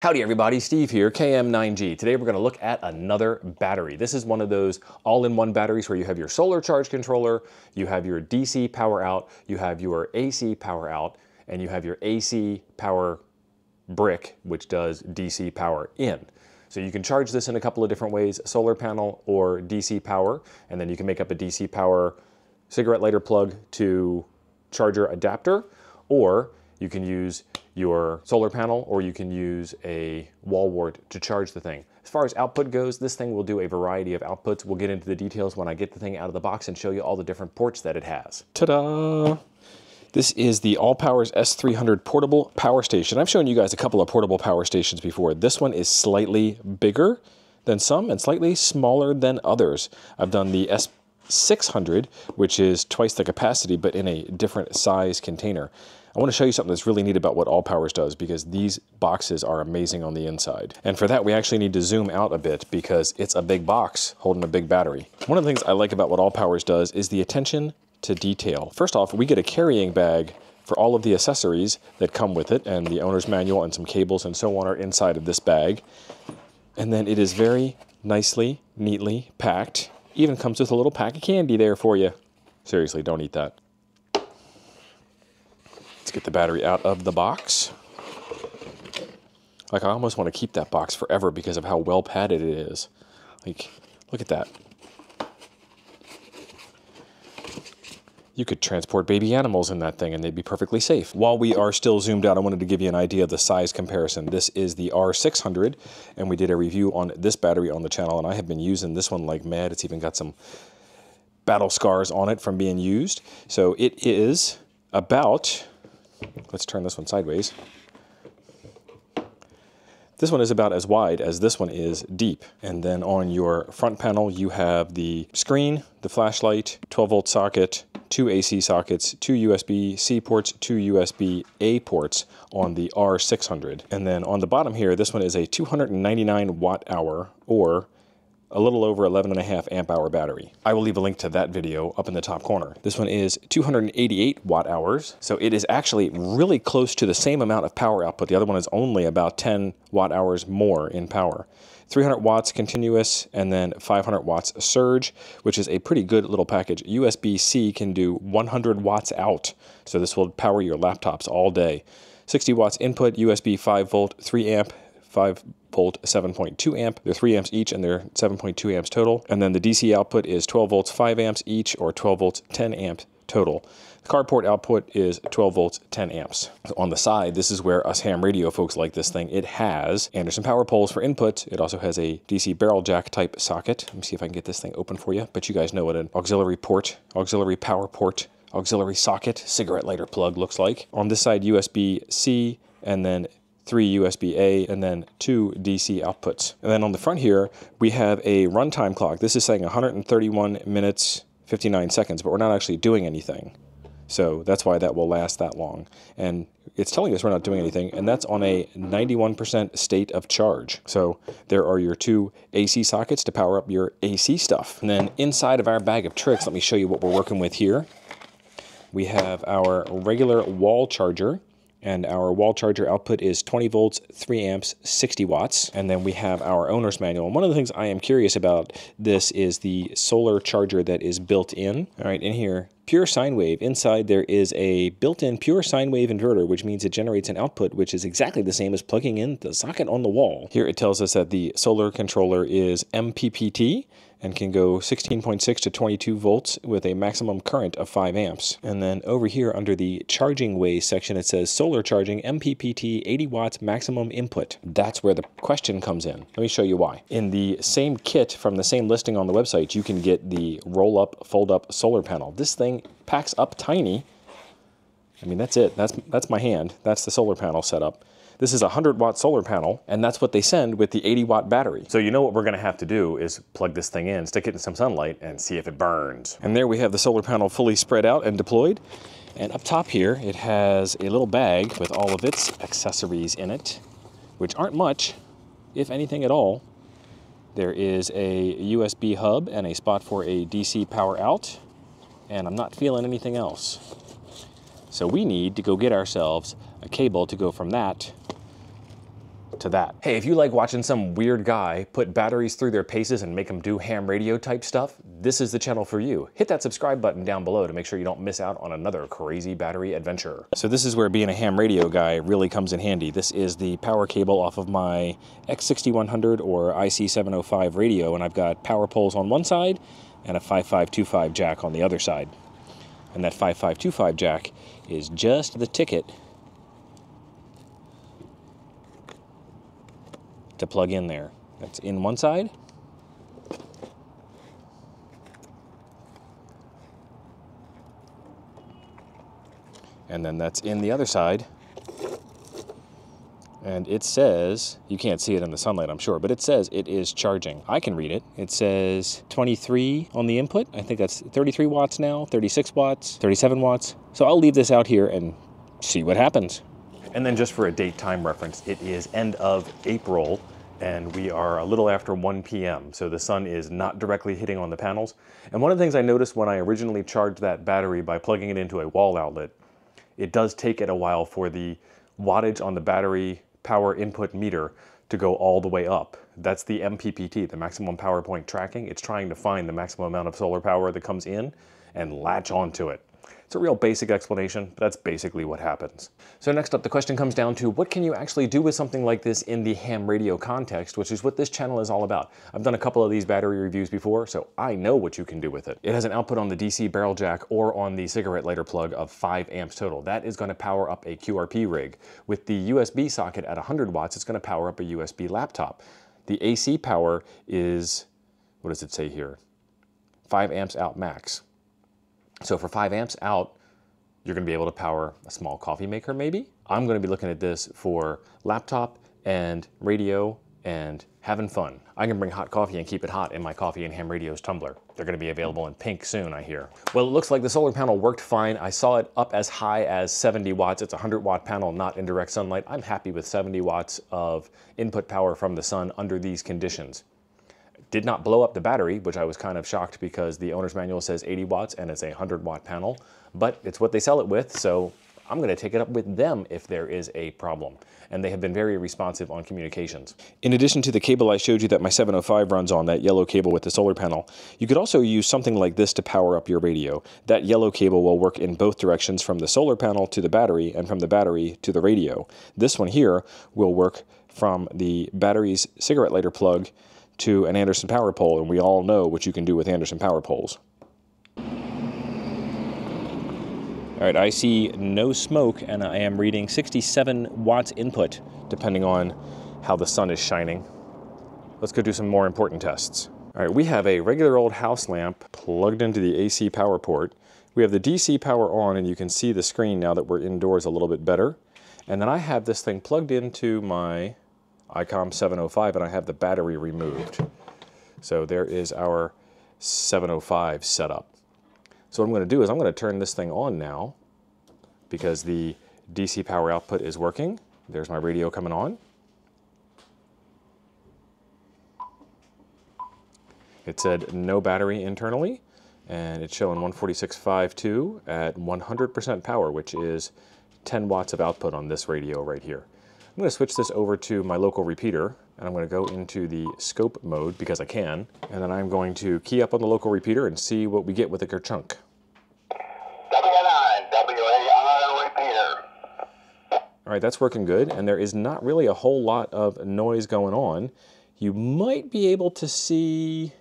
Howdy everybody, Steve here, KM9G. Today we're going to look at another battery. This is one of those all-in-one batteries where you have your solar charge controller, you have your DC power out, you have your AC power out, and you have your AC power brick, which does DC power in. So you can charge this in a couple of different ways, solar panel or DC power, and then you can make up a DC power cigarette lighter plug to charger adapter, or you can use your solar panel, or you can use a wall wart to charge the thing. As far as output goes, this thing will do a variety of outputs. We'll get into the details when I get the thing out of the box and show you all the different ports that it has. Ta-da! This is the AllPowers S300 portable power station. I've shown you guys a couple of portable power stations before. This one is slightly bigger than some and slightly smaller than others. I've done the S600, which is twice the capacity, but in a different size container. I want to show you something that's really neat about what AllPowers does, because these boxes are amazing on the inside. And for that, we actually need to zoom out a bit because it's a big box holding a big battery. One of the things I like about what AllPowers does is the attention to detail. First off, we get a carrying bag for all of the accessories that come with it, and the owner's manual and some cables and so on are inside of this bag. And then it is very nicely, neatly packed. Even comes with a little pack of candy there for you. Seriously, don't eat that. Let's get the battery out of the box. Like, I almost want to keep that box forever because of how well padded it is. Like, look at that. You could transport baby animals in that thing and they'd be perfectly safe. While we are still zoomed out, I wanted to give you an idea of the size comparison. This is the R600, and we did a review on this battery on the channel, and I have been using this one like mad. It's even got some battle scars on it from being used. So it is about... Let's turn this one sideways. This one is about as wide as this one is deep. And then on your front panel, you have the screen, the flashlight, 12-volt socket, 2 AC sockets, 2 USB-C ports, 2 USB-A ports on the R600. And then on the bottom here, this one is a 299 watt-hour, or a little over 11.5 amp-hour battery. I will leave a link to that video up in the top corner. This one is 288 watt-hours, so it is actually really close to the same amount of power output. The other one is only about 10 watt-hours more in power. 300 watts continuous, and then 500 watts surge, which is a pretty good little package. USB-C can do 100 watts out, so this will power your laptops all day. 60 watts input, USB 5 volt, 3 amp, 5 volt, 7.2 amp. They're 3 amps each and they're 7.2 amps total. And then the DC output is 12 volts, 5 amps each, or 12 volts, 10 amp total. The carport output is 12 volts, 10 amps. On the side, this is where us ham radio folks like this thing. It has Anderson power poles for input. It also has a DC barrel jack type socket. Let me see if I can get this thing open for you. But you guys know what an auxiliary port, auxiliary power port, auxiliary socket, cigarette lighter plug looks like. On this side, USB-C, and then 3 USB-A, and then 2 DC outputs. And then on the front here, we have a runtime clock. This is saying 131 minutes, 59 seconds, but we're not actually doing anything. So that's why that will last that long. And it's telling us we're not doing anything, and that's on a 91% state of charge. So there are your 2 AC sockets to power up your AC stuff. And then inside of our bag of tricks, let me show you what we're working with here. We have our regular wall charger, and our wall charger output is 20 volts, 3 amps, 60 watts. And then we have our owner's manual. And one of the things I am curious about this is the solar charger that is built in. All right, in here, pure sine wave. Inside there is a built-in pure sine wave inverter, which means it generates an output which is exactly the same as plugging in the socket on the wall. Here it tells us that the solar controller is MPPT and can go 16.6 to 22 volts with a maximum current of 5 amps. And then over here under the charging ways section, it says solar charging MPPT 80 watts maximum input. That's where the question comes in. Let me show you why. In the same kit from the same listing on the website, you can get the roll-up, fold-up solar panel. This thing packs up tiny. I mean, that's it. That's my hand. That's the solar panel setup. This is a 100-watt solar panel, and that's what they send with the 80-watt battery. So you know what we're gonna have to do is plug this thing in, stick it in some sunlight, and see if it burns. And there we have the solar panel fully spread out and deployed. And up top here, it has a little bag with all of its accessories in it, which aren't much, if anything at all. There is a USB hub and a spot for a DC power out, and I'm not feeling anything else. So we need to go get ourselves a cable to go from that to that. Hey, if you like watching some weird guy put batteries through their paces and make them do ham radio type stuff, this is the channel for you. Hit that subscribe button down below to make sure you don't miss out on another crazy battery adventure. So this is where being a ham radio guy really comes in handy. This is the power cable off of my X6100 or IC705 radio, and I've got power poles on one side and a 5525 jack on the other side. And that 5525 jack is just the ticket to plug in there. That's in one side. And then that's in the other side. And it says, you can't see it in the sunlight, I'm sure, but it says it is charging. I can read it. It says 23 on the input. I think that's 33 watts now, 36 watts, 37 watts. So I'll leave this out here and see what happens. And then just for a date time reference, it is end of April and we are a little after 1 p.m. So the sun is not directly hitting on the panels. And one of the things I noticed when I originally charged that battery by plugging it into a wall outlet, it does take it a while for the wattage on the battery power input meter to go all the way up. That's the MPPT, the maximum power point tracking. It's trying to find the maximum amount of solar power that comes in and latch onto it. It's a real basic explanation, but that's basically what happens. So next up, the question comes down to what can you actually do with something like this in the ham radio context, which is what this channel is all about. I've done a couple of these battery reviews before, so I know what you can do with it. It has an output on the DC barrel jack or on the cigarette lighter plug of 5 amps total. That is going to power up a QRP rig. With the USB socket at 100 watts, it's going to power up a USB laptop. The AC power is, what does it say here? 5 amps out max. So for 5 amps out, you're going to be able to power a small coffee maker maybe. I'm going to be looking at this for laptop and radio and having fun. I can bring hot coffee and keep it hot in my Coffee and Ham Radio's tumbler. They're going to be available in pink soon, I hear. Well, it looks like the solar panel worked fine. I saw it up as high as 70 watts. It's a 100-watt panel, not in direct sunlight. I'm happy with 70 watts of input power from the sun under these conditions. Did not blow up the battery, which I was kind of shocked because the owner's manual says 80 watts and it's a 100-watt panel, but it's what they sell it with, so I'm going to take it up with them if there is a problem. And they have been very responsive on communications. In addition to the cable I showed you that my 705 runs on, that yellow cable with the solar panel, you could also use something like this to power up your radio. That yellow cable will work in both directions, from the solar panel to the battery and from the battery to the radio. This one here will work from the battery's cigarette lighter plug to an Anderson power pole, and we all know what you can do with Anderson power poles. All right, I see no smoke, and I am reading 67 watts input, depending on how the sun is shining. Let's go do some more important tests. All right, we have a regular old house lamp plugged into the AC power port. We have the DC power on, and you can see the screen now that we're indoors a little bit better. And then I have this thing plugged into my ICOM 705, and I have the battery removed. So there is our 705 setup. So what I'm going to do is I'm going to turn this thing on now because the DC power output is working. There's my radio coming on. It said no battery internally, and it's showing 146.52 at 100% power, which is 10 watts of output on this radio right here. I'm going to switch this over to my local repeater, and I'm going to go into the scope mode because I can, and then I'm going to key up on the local repeater and see what we get with a kerchunk. W9, WAR repeater. All right, that's working good, and there is not really a whole lot of noise going on. You might be able to see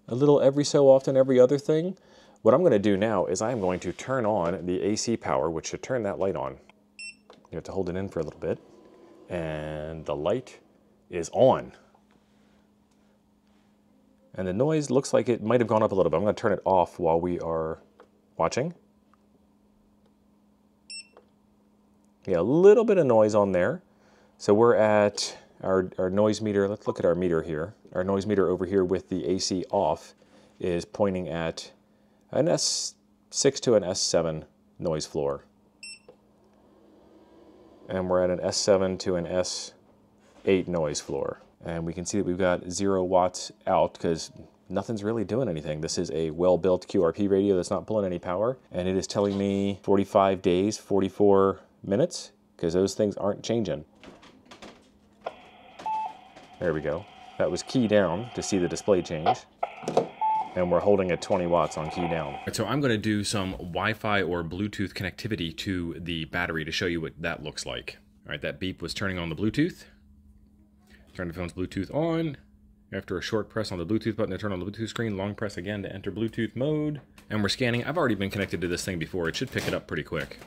a little every so often, every other thing. What I'm going to do now is I'm going to turn on the AC power, which should turn that light on. You have to hold it in for a little bit, and the light is on. And the noise looks like it might have gone up a little bit. I'm going to turn it off while we are watching. Yeah, a little bit of noise on there. So we're at our noise meter. Let's look at our meter here. Our noise meter over here with the AC off is pointing at an S6 to an S7 noise floor. And we're at an S7 to an S8 noise floor. And we can see that we've got 0 watts out because nothing's really doing anything. This is a well-built QRP radio that's not pulling any power, and it is telling me 45 days, 44 minutes, because those things aren't changing. There we go. That was key down to see the display change. And we're holding at 20 watts on key down. So I'm going to do some Wi-Fi or Bluetooth connectivity to the battery to show you what that looks like. All right, that beep was turning on the Bluetooth. Turn the phone's Bluetooth on. After a short press on the Bluetooth button to turn on the Bluetooth screen, long press again to enter Bluetooth mode. And we're scanning. I've already been connected to this thing before. It should pick it up pretty quick.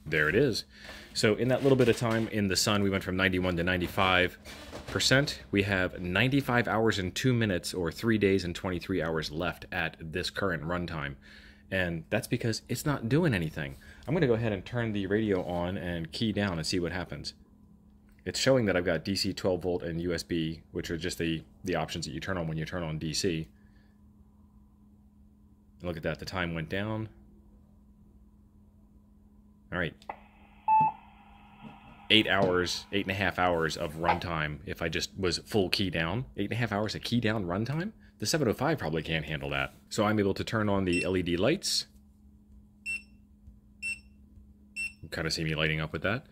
There it is. So in that little bit of time in the sun, we went from 91 to 95%. We have 95 hours and 2 minutes, or 3 days and 23 hours left at this current runtime. And that's because it's not doing anything. I'm going to go ahead and turn the radio on and key down and see what happens. It's showing that I've got DC 12 volt and USB, which are just the options that you turn on when you turn on DC. And look at that, the time went down. All right. 8.5 hours of runtime if I just was full key down. 8.5 hours of key down runtime? The 705 probably can't handle that. So I'm able to turn on the LED lights. You kind of see me lighting up with that.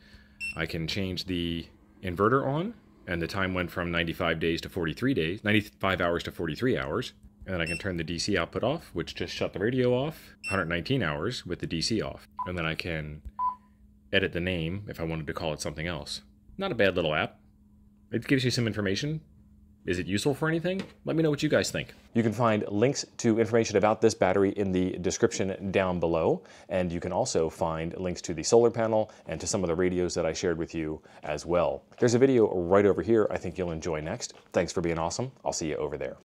I can change the inverter on, and the time went from 95 days to 43 days, 95 hours to 43 hours. And then I can turn the DC output off, which just shut the radio off, 119 hours with the DC off. And then I can edit the name if I wanted to call it something else. Not a bad little app. It gives you some information. Is it useful for anything? Let me know what you guys think. You can find links to information about this battery in the description down below, and you can also find links to the solar panel and to some of the radios that I shared with you as well. There's a video right over here I think you'll enjoy next. Thanks for being awesome. I'll see you over there.